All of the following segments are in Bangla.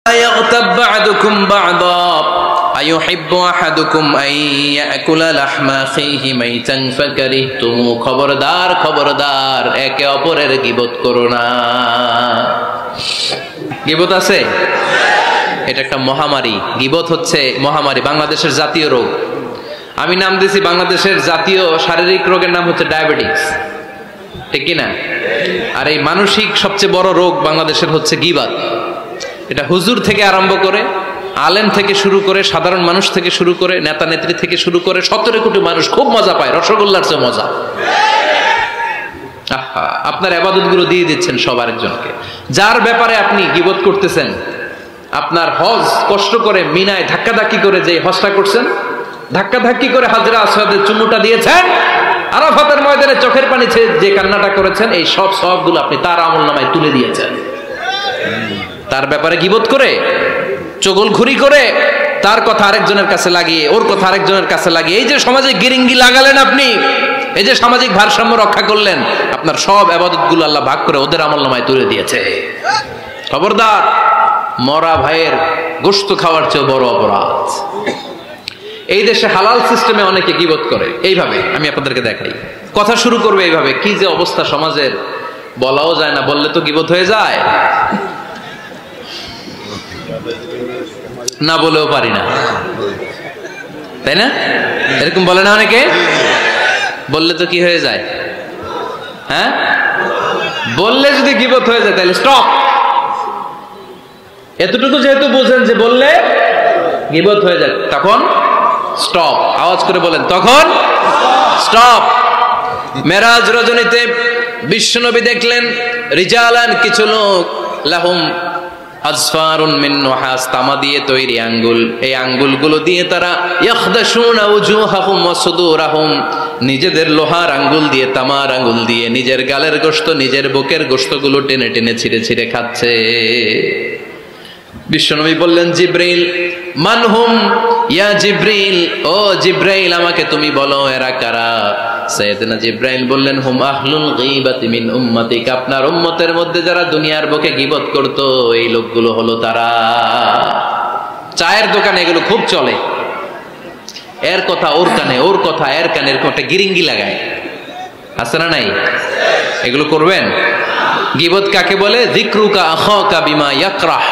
يغتب بعضكم بعضا أيحب أحدكم أن يأكل لحم أخيه ميتا فكرهتموه খবরদার খবরদার একে অপরের গীবত করো না। গীবত আছে, এটা একটা মহামারী। গীবত হচ্ছে মহামারী, বাংলাদেশের জাতীয় রোগ। আমি নাম দিয়েছি বাংলাদেশের জাতীয় শারীরিক রোগের নাম হচ্ছে ডায়াবেটিস, ঠিক কি না? আর এই মানসিক সবচেয়ে বড় রোগ বাংলাদেশের হচ্ছে গীবত। এটা হুজুর থেকে আরম্ভ করে, আলেম থেকে শুরু করে, সাধারণ মানুষ থেকে শুরু করে, নেতা নেত্রী থেকে শুরু করে 17 কোটি মানুষ খুব মজা পায়, রসগোল্লার চেয়ে মজা। আপনার ইবাদত গুলো দিয়ে দিচ্ছেন সব আরেকজনকে, যার ব্যাপারে আপনি গীবত করতেছেন। আপনার হজ কষ্ট করে মিনায় ধাক্কাধাক্কি করে যে হজটা করছেন, ধাক্কাধাক্কি করে হাজরা আসওয়াদের চুমুটা দিয়েছেন, আরাফাতের ময়দানে চোখের পানি ছেড়ে যে কান্নাটা করেছেন, এই সব সবগুলো আপনি তার আমলনামায় তুলে দিয়েছেন। তার ব্যাপারে গীবত করে, চগলখুরি করে, তার কথা আরেকজনের কাছে লাগিয়ে, ওর কথা আরেকজনের কাছে লাগিয়ে, এই যে সমাজে গিরিঙ্গি লাগালেন আপনি, এই যে সামাজিক ভারসাম্য রক্ষা করলেন, আপনার সব ইবাদতগুলো আল্লাহ ভাগ করে ওদের আমলনামায় তুলে দিয়েছে। খবরদার, মরা ভাইয়ের গোশত খাওয়ার চেয়ে বড় অপরাধ। এই দেশে হালাল সিস্টেমে অনেকে গীবত করে এইভাবে, আমি আপনাদেরকে দেখাই। কথা শুরু করবে এইভাবে, কি যে অবস্থা সমাজের, বলাও যায় না, বললে তো গীবত হয়ে যায়, না বলেও পারি না, তাই না? এরকম বলে না অনেকে? বললে তো কি হয়ে যায়? হ্যাঁ, বললে যদি গীবত হয়ে যায় তাহলে স্টপ। এতটুকু যেহেতু বুঝেন যে বললে গীবত হয়ে যায়, তখন স্টপ। আওয়াজ করে বলেন, তখন স্টপ। মেরাজ রজনীতে বিশ্বনবী দেখলেন রিজালান, কিছু লোক, লাহুম আজফারুন মিন নুহাস, তামা দিয়ে তৈরি আঙ্গুল, এই আঙ্গুলগুলো দিয়ে তারা ইয়াখদাশুনা উজুহাহুম ওয়া সুদুরাহুম, নিজেদের লোহার আঙ্গুল দিয়ে, তামার আঙ্গুল দিয়ে নিজের গালের গোশত, নিজের বুকের গোশতগুলো টেনে টেনে ছিঁড়ে ছিঁড়ে খাচ্ছে। বিশ্বনবী বললেন, জিব্রাইল, মানহুম ইয়া জিব্রাইল, ও জিব্রাইল আমাকে তুমি বলো এরা কারা? সাইয়েদনা জিব্রাইল বললেন, হুম আহলুল গীবাতি মিন উম্মতিক, আপনার উম্মতের মধ্যে যারা দুনিয়ার বুকে গীবত করত, এই লোকগুলো হলো তারা। চায়ের দোকানে এগুলো খুব চলে, এর কথা ওর কানে, ওর কথা এর কানে, এরকম একটা গিরিঙ্গি লাগায়, আছে না নাই? এগুলো করবেন? গীবত কাকে বলে? যিকরুকা আখাকা বিমা ইয়াকরাহ,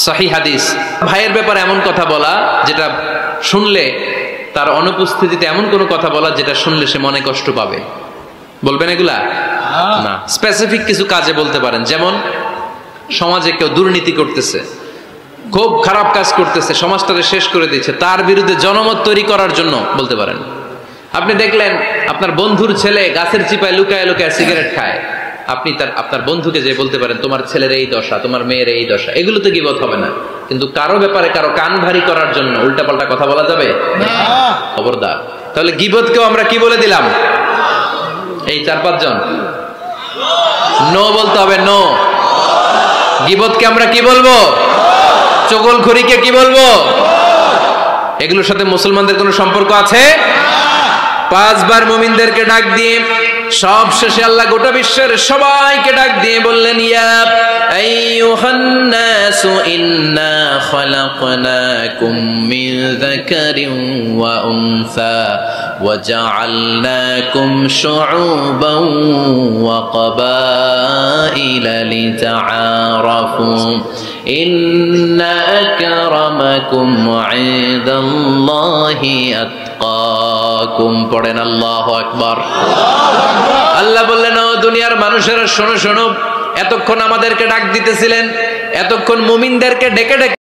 সহিহ হাদিস। ভাইয়ের ব্যাপারে এমন কথা বলা যেটা শুনলে, তার অনুপস্থিতিতে এমন কোনো কথা বলা যেটা শুনলে সে মনে কষ্ট পাবে, বলবেন এগুলা? না, স্পেসিফিক কিছু কাজে বলতে পারেন। যেমন সমাজে কেউ দুর্নীতি করতেছে, খুব খারাপ কাজ করতেছে, সমাজটাকে শেষ করে দিচ্ছে, তার বিরুদ্ধে জনমত তৈরি করার জন্য বলতে পারেন। আপনি দেখলেন আপনার বন্ধুর ছেলে গাছের চিপায় লুকায় লুকায় সিগারেট খায়, আপনি আপনার বন্ধুকে যে বলতে পারেন, তোমার ছেলের এই দশা, তোমার মেয়ের এই দশা। এগুলো তো গীবত হবে না, কিন্তু কারো ব্যাপারে কারো কান ভারী করার জন্য উল্টাপাল্টা কথা বলা যাবে? খবরদার। তাহলে গীবতকেও আমরা কি বলে দিলাম? এই 4-5 জন নো বলতে হবে, নো। গীবতকে আমরা কি বলবো? চগলখুরিকে কি বলবো? এগুলোর সাথে মুসলমানদের কোনো সম্পর্ক আছে? 5 বার মুমিনদেরকে ডাক দিয়ে সব শেষে আল্লাহ গোটা বিশ্বের সবাইকে ডাক দিয়ে বললেন, ইয়া আইয়ুহান নাসু ইন্না খালাকনাকুম মিন যাকারিন ওয়া উনসা ওয়া জাআলনাকুম শুউবান ওয়া ক্বাবাইলা লিতাআরাফু ইন্না আকরামাকুম ইনদাল্লাহি আতকাকুম। পড়েন আল্লাহু আকবার। আল্লাহ বললেন, ও দুনিয়ার মানুষেরা শোনো শোনো, এতক্ষণ আমাদেরকে ডাক দিতেছিলেন, এতক্ষণ মুমিনদেরকে ডেকে ডেকে